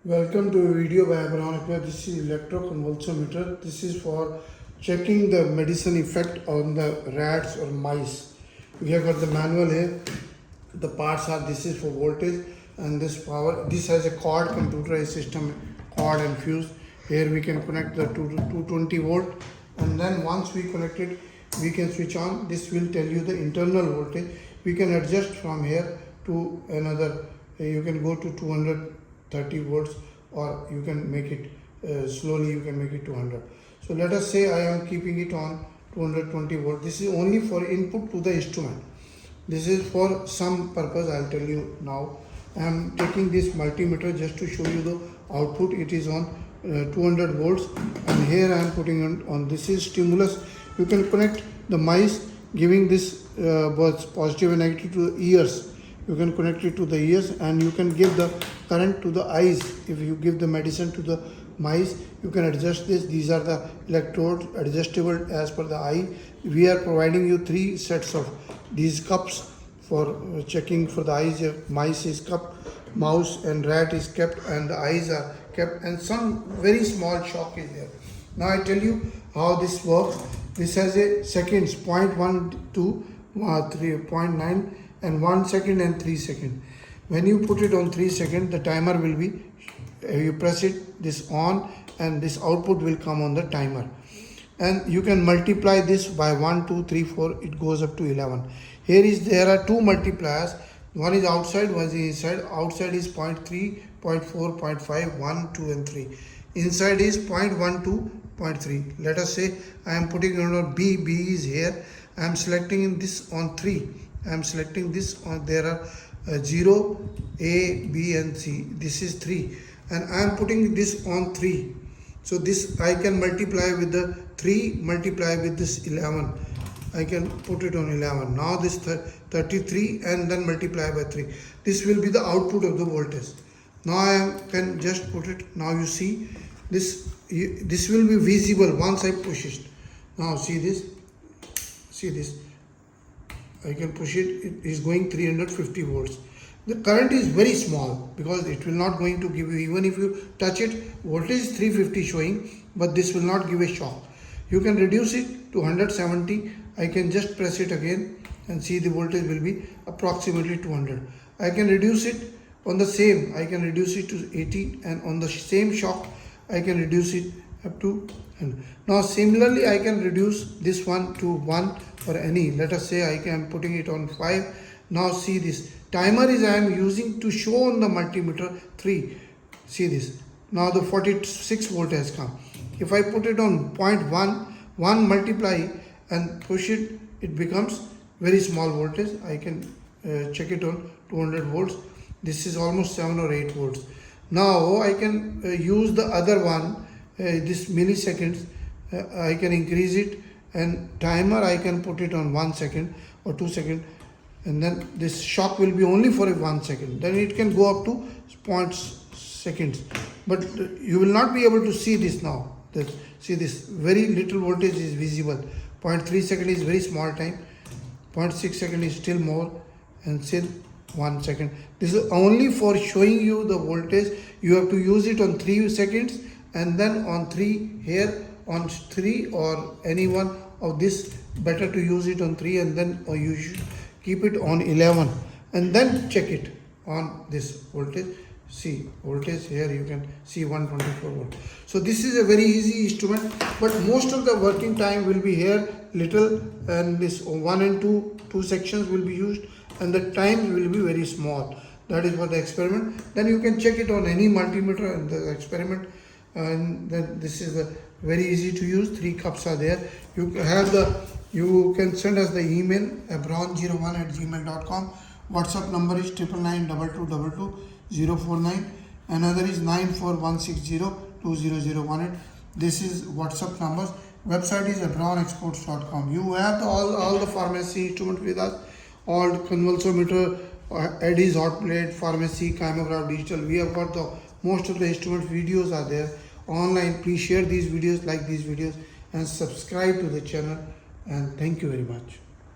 Welcome to a video by Abron. This is Electrocconvulsometer. This is for checking the medicine effect on the rats or mice. We have got the manual here. The parts are, this is for voltage and this power. This has a cord computerized system, cord and fuse. Here we can connect the 220 volt, and then once we connect it, we can switch on. This will tell you the internal voltage. We can adjust from here to another. You can go to 230 volts, or you can make it slowly, you can make it 200. So let us say I am keeping it on 220 volt. This is only for input to the instrument. This is for some purpose, I'll tell you now. I am taking this multimeter just to show you the output. It is on 200 volts, and here I am putting on this is stimulus. You can connect the mice, giving this both positive and negative to the ears. You can connect it to the ears, and you can give the current to the eyes. If you give the medicine to the mice, you can adjust this. These are the electrodes, adjustable as per the eye. We are providing you 3 sets of these cups for checking for the eyes. Mice is cup, mouse and rat is kept, and the eyes are kept, and some very small shock is there. Now I tell you how this works. This has a seconds, 0.1 to 3.9 and 1 second and 3 seconds. When you put it on 3 seconds, the timer will be, you press it, this on, and this output will come on the timer. And you can multiply this by 1, 2, 3, 4, it goes up to 11. There are 2 multipliers. One is outside, one is inside. Outside is 0.3, 0.4, 0.5, 1, 2 and 3. Inside is 0.1 to 0.3. Let us say I am putting on B. B is here. I am selecting this on 3. I am selecting this on, there are 0, A, B and C. This is 3, and I am putting this on 3. So this I can multiply with the 3, multiply with this 11. I can put it on 11. Now this 33, and then multiply by 3. This will be the output of the voltage. Now I can just put it. Now you see this. This will be visible once I push it. Now see this. See this. I can push it. It is going 350 volts. The current is very small because it will not going to give you, even if you touch it, voltage is 350 showing, but this will not give a shock. You can reduce it to 170. I can just press it again and see the voltage will be approximately 200. I can reduce it on the same. I can reduce it to 80, and on the same shock I can reduce it up to 100. Now similarly I can reduce this one to 1 or any. Let us say I am putting it on 5. Now see this. Timer is I am using to show on the multimeter 3. See this. Now the 46 volt has come. If I put it on 0.1, 1 multiply and push it, it becomes very small voltage. I can check it on 200 volts. This is almost 7 or 8 volts. Now I can use the other one, this milliseconds. I can increase it, and timer I can put it on 1 second or 2 seconds, and then this shock will be only for 1 second. Then it can go up to 0.6 seconds, but you will not be able to see this now. See this, very little voltage is visible. 0.3 second is very small time, 0.6 second is still more, and still 1 second. This is only for showing you the voltage. You have to use it on 3 seconds, and then on 3 here, on 3 or any one of this, better to use it on 3, and then or you should keep it on 11, and then check it on this voltage. See voltage here, you can see 124 volt. So this is a very easy instrument, but most of the working time will be here little, and this 1 and 2 sections will be used, and the time will be very small. That is for the experiment. Then you can check it on any multimeter and the experiment, and then this is the very easy to use. 3 cups are there. You can send us the email abron01@gmail.com. WhatsApp number is 99922222049. Another is 94160200018. This is WhatsApp numbers. Website is abronexports.com. You have all the pharmacy instrument with us. All convulsometer, Eddy's hot plate, pharmacy, chymograph, digital. We have got the most of the instrument videos are there online. Please share these videos, like these videos, and subscribe to the channel. And thank you very much.